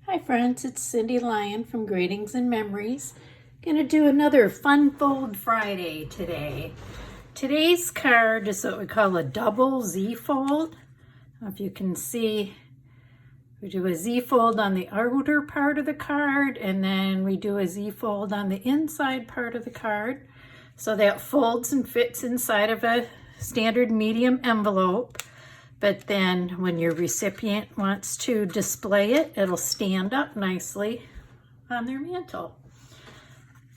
Hi friends, it's Cindy Lyon from Gradings and Memories. Gonna do another Fun Fold Friday today. Today's card is what we call a double Z fold. If you can see, we do a Z fold on the outer part of the card, and then we do a Z fold on the inside part of the card. So that folds and fits inside of a standard medium envelope. But then when your recipient wants to display it, it'll stand up nicely on their mantle.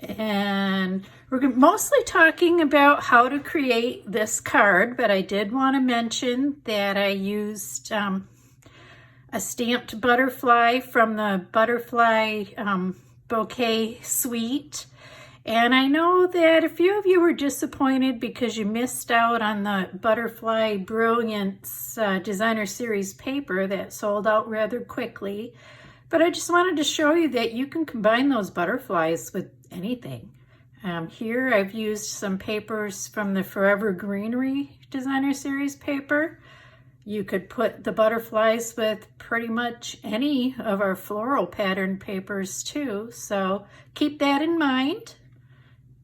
And we're mostly talking about how to create this card, but I did want to mention that I used a stamped butterfly from the Butterfly Bouquet Suite. And I know that a few of you were disappointed because you missed out on the Butterfly Brilliance Designer Series paper that sold out rather quickly. But I just wanted to show you that you can combine those butterflies with anything. Here I've used some papers from the Forever Greenery Designer Series paper. You could put the butterflies with pretty much any of our floral pattern papers too. So keep that in mind.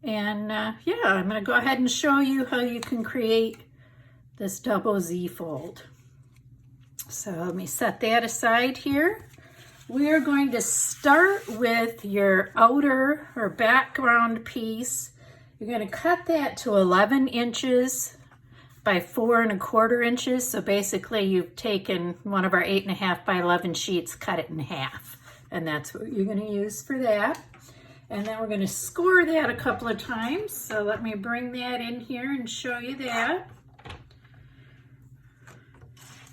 And yeah, I'm going to go ahead and show you how you can create this double Z fold. So let me set that aside here. We are going to start with your outer or background piece. You're going to cut that to 11 inches by 4 1/4 inches. So basically you've taken one of our 8.5 by 11 sheets, cut it in half. And that's what you're going to use for that. And then we're going to score that a couple of times. So let me bring that in here and show you that.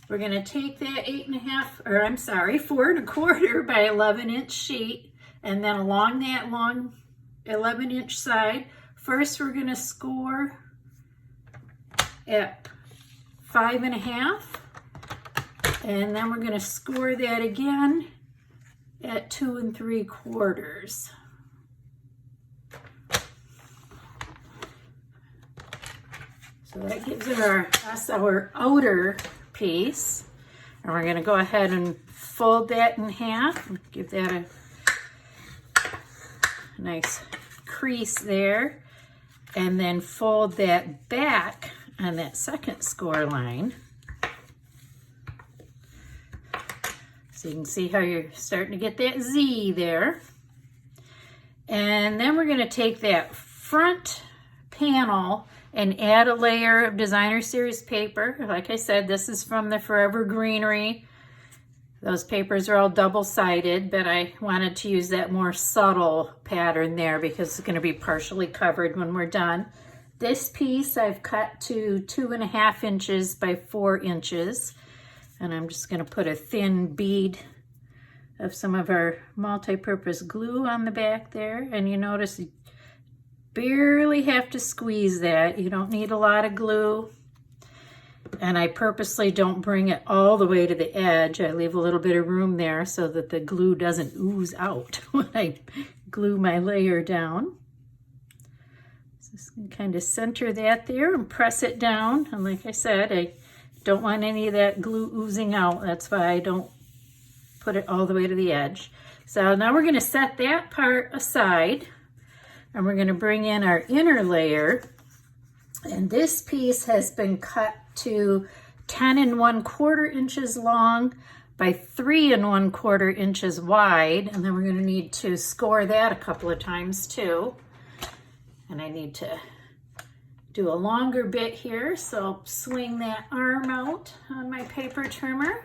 We're going to take that 4 1/4 by 11 inch sheet, and then along that long 11 inch side, first we're going to score at 5 1/2, and then we're going to score that again at 2 3/4. So that gives us our outer piece. And we're going to go ahead and fold that in half. Give that a nice crease there. And then fold that back on that second score line. So you can see how you're starting to get that Z there. And then we're going to take that front panel and add a layer of Designer Series paper. Like I said, this is from the Forever Greenery. Those papers are all double-sided, but I wanted to use that more subtle pattern there because it's going to be partially covered when we're done. This piece I've cut to 2.5 inches by 4 inches, and I'm just going to put a thin bead of some of our multi-purpose glue on the back there, and you notice barely have to squeeze that. You don't need a lot of glue. And I purposely don't bring it all the way to the edge. I leave a little bit of room there so that the glue doesn't ooze out when I glue my layer down. So just kind of center that there and press it down. And like I said, I don't want any of that glue oozing out. That's why I don't put it all the way to the edge. So now we're going to set that part aside. And we're going to bring in our inner layer, and this piece has been cut to 10 1/4 inches long by 3 1/4 inches wide, and then we're going to need to score that a couple of times too. And I need to do a longer bit here, so I'll swing that arm out on my paper trimmer.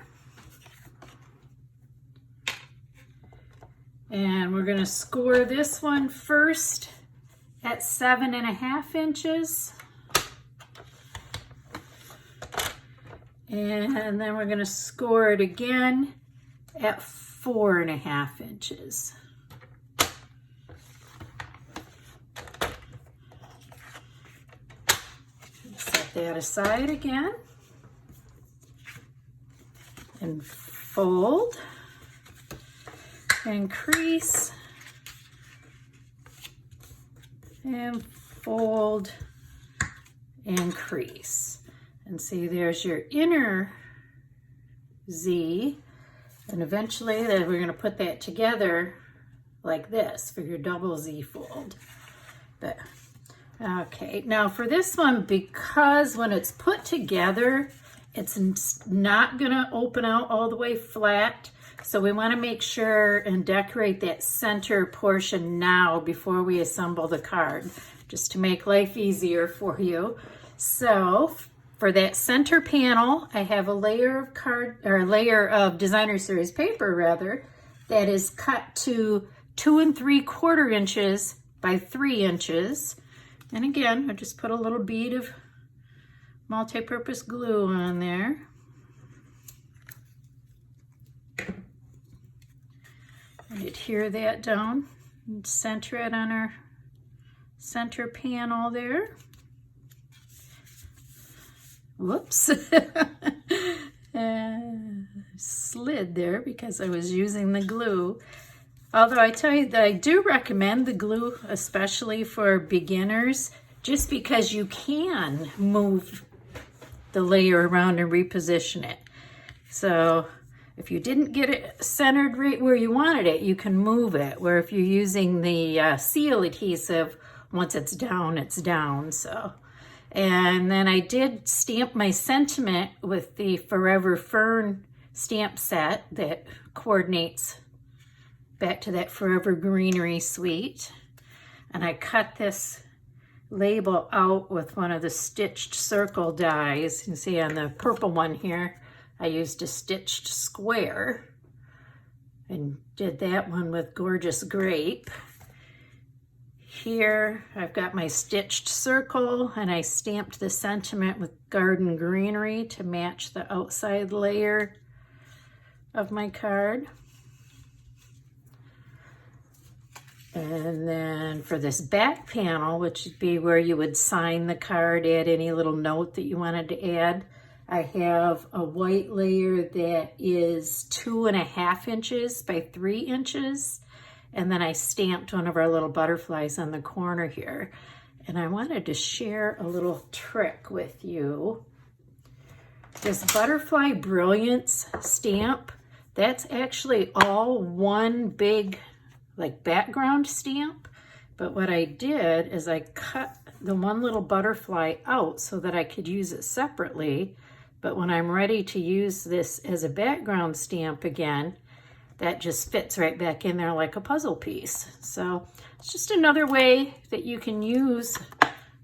And we're going to score this one first at 7 1/2 inches. And then we're going to score it again at 4 1/2 inches. Set that aside again. And fold. And crease. And fold and crease. And see, there's your inner Z. And eventually then we're going to put that together like this for your double Z fold. But okay, now for this one, because when it's put together, it's not going to open out all the way flat. So we want to make sure and decorate that center portion now before we assemble the card, just to make life easier for you. So for that center panel, I have a layer of designer series paper rather, that is cut to 2 3/4 inches by 3 inches. And again, I just put a little bead of multi-purpose glue on there. And adhere that down and center it on our center panel there. Whoops. Slid there because I was using the glue. Although I tell you that I do recommend the glue, especially for beginners, just because you can move the layer around and reposition it. So if you didn't get it centered right where you wanted it, you can move it. Where if you're using the seal adhesive, once it's down. So, and then I did stamp my sentiment with the Forever Fern stamp set that coordinates back to that Forever Greenery suite. And I cut this label out with one of the stitched circle dies. You can see on the purple one here, I used a stitched square and did that one with Gorgeous Grape. Here I've got my stitched circle and I stamped the sentiment with Garden Greenery to match the outside layer of my card. And then for this back panel, which would be where you would sign the card, add any little note that you wanted to add, I have a white layer that is 2.5 inches by 3 inches. And then I stamped one of our little butterflies on the corner here. And I wanted to share a little trick with you. This Butterfly Brilliance stamp, that's actually all one big like background stamp. But what I did is I cut the one little butterfly out so that I could use it separately. But when I'm ready to use this as a background stamp again, that just fits right back in there like a puzzle piece. So it's just another way that you can use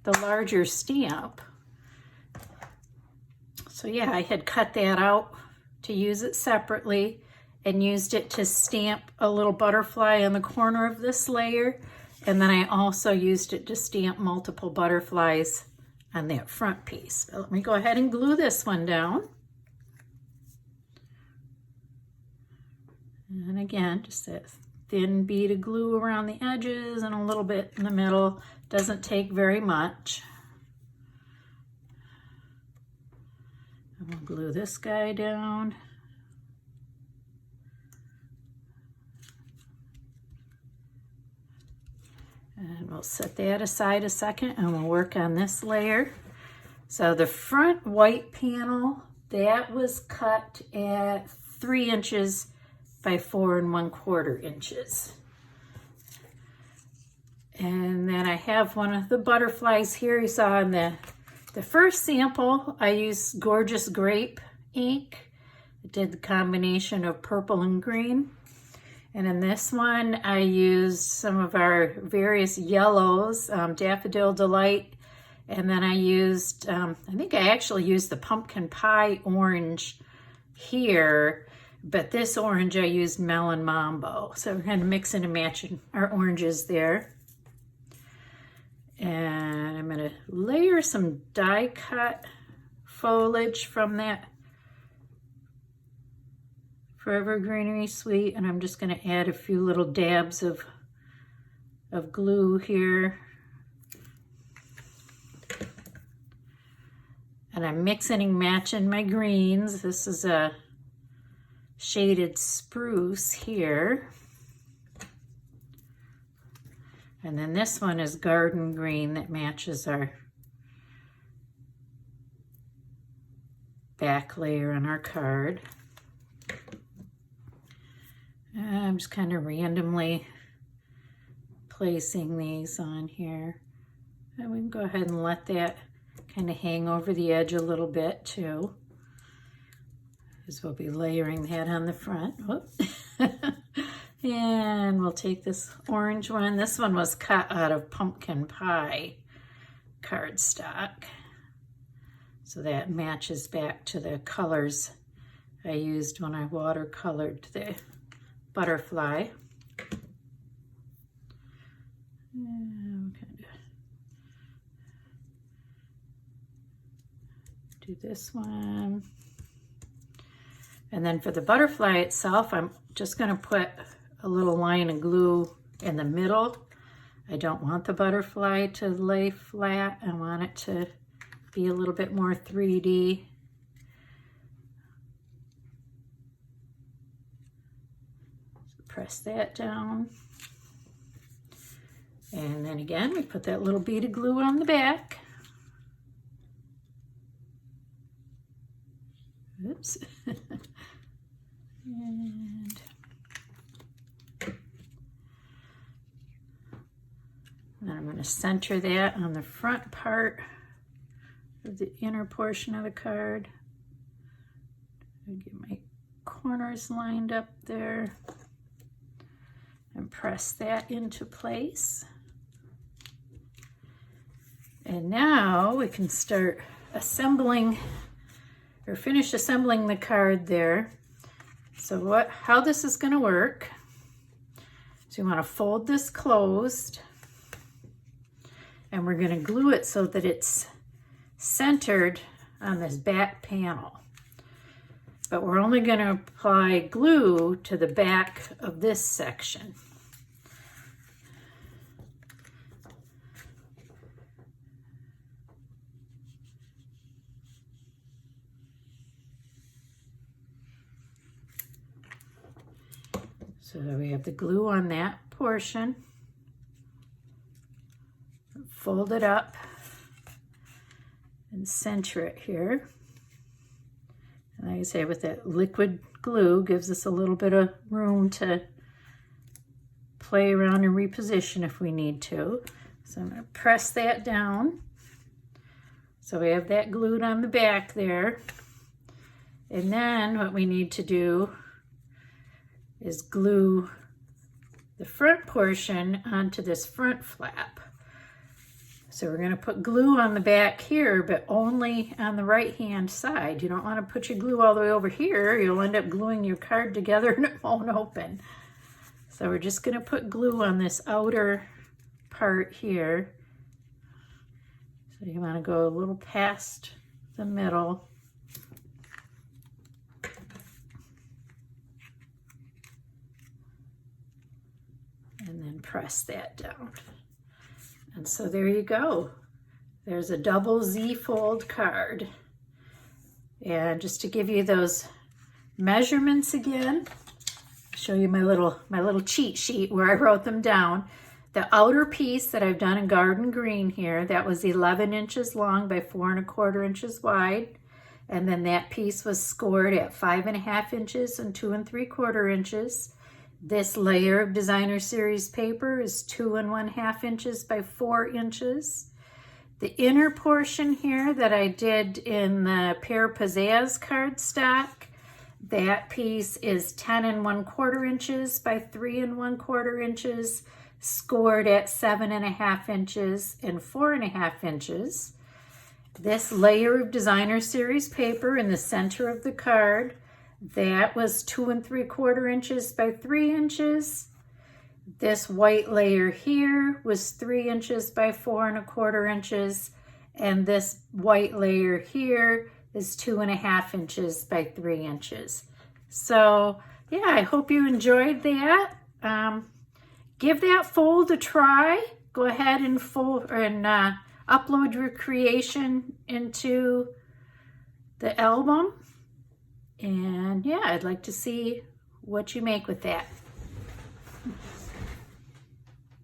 the larger stamp. So yeah, I had cut that out to use it separately and used it to stamp a little butterfly on the corner of this layer. And then I also used it to stamp multiple butterflies on that front piece. But let me go ahead and glue this one down. And again, just that thin bead of glue around the edges and a little bit in the middle. Doesn't take very much. And we'll glue this guy down. And we'll set that aside a second and we'll work on this layer. So the front white panel, that was cut at 3 inches by 4 1/4 inches. And then I have one of the butterflies here. You saw in the first sample, I used Gorgeous Grape ink. I did the combination of purple and green. And in this one, I used some of our various yellows, Daffodil Delight, and then I used, I think I actually used the pumpkin pie orange here, but this orange I used Melon Mambo. So we're kind of mixing and matching our oranges there. And I'm gonna layer some die cut foliage from that Forever Greenery suite, and I'm just going to add a few little dabs of glue here. And I'm mixing and matching my greens. This is a shaded spruce here. And then this one is garden green that matches our back layer on our card. I'm just kind of randomly placing these on here. And we can go ahead and let that kind of hang over the edge a little bit too, because we'll be layering that on the front. And we'll take this orange one. This one was cut out of pumpkin pie cardstock, so that matches back to the colors I used when I watercolored the butterfly. Do this one. And then for the butterfly itself, I'm just going to put a little line of glue in the middle. I don't want the butterfly to lay flat. I want it to be a little bit more 3D. So press that down. And then again, we put that little bead of glue on the back. Oops. And then I'm going to center that on the front part of the inner portion of the card. Get my corners lined up there and press that into place. And now we can start assembling or finish assembling the card there. So how this is going to work, so you want to fold this closed, and we're going to glue it so that it's centered on this back panel. But we're only going to apply glue to the back of this section. So we have the glue on that portion. Fold it up and center it here. And like I say, with that liquid glue, gives us a little bit of room to play around and reposition if we need to. So I'm going to press that down. So we have that glued on the back there. And then what we need to do is glue the front portion onto this front flap. So we're going to put glue on the back here, but only on the right hand side. You don't want to put your glue all the way over here. You'll end up gluing your card together and it won't open. So we're just going to put glue on this outer part here. So you want to go a little past the middle. And then press that down. And so there you go. There's a double Z fold card. And just to give you those measurements again, show you my little cheat sheet where I wrote them down. The outer piece that I've done in garden green here, that was 11 inches long by 4 1/4 inches wide. And then that piece was scored at 5 1/2 inches and 2 3/4 inches. This layer of designer series paper is 2 1/2 inches by 4 inches. The inner portion here that I did in the Pear Pizzazz cardstock, that piece is 10 1/4 inches by 3 1/4 inches, scored at 7 1/2 inches and 4 1/2 inches. This layer of designer series paper in the center of the card, that was 2 3/4 inches by 3 inches. This white layer here was 3 inches by 4 1/4 inches. And this white layer here is 2 1/2 inches by 3 inches. So yeah, I hope you enjoyed that. Give that fold a try. Go ahead and fold and upload your creation into the album. And yeah, I'd like to see what you make with that.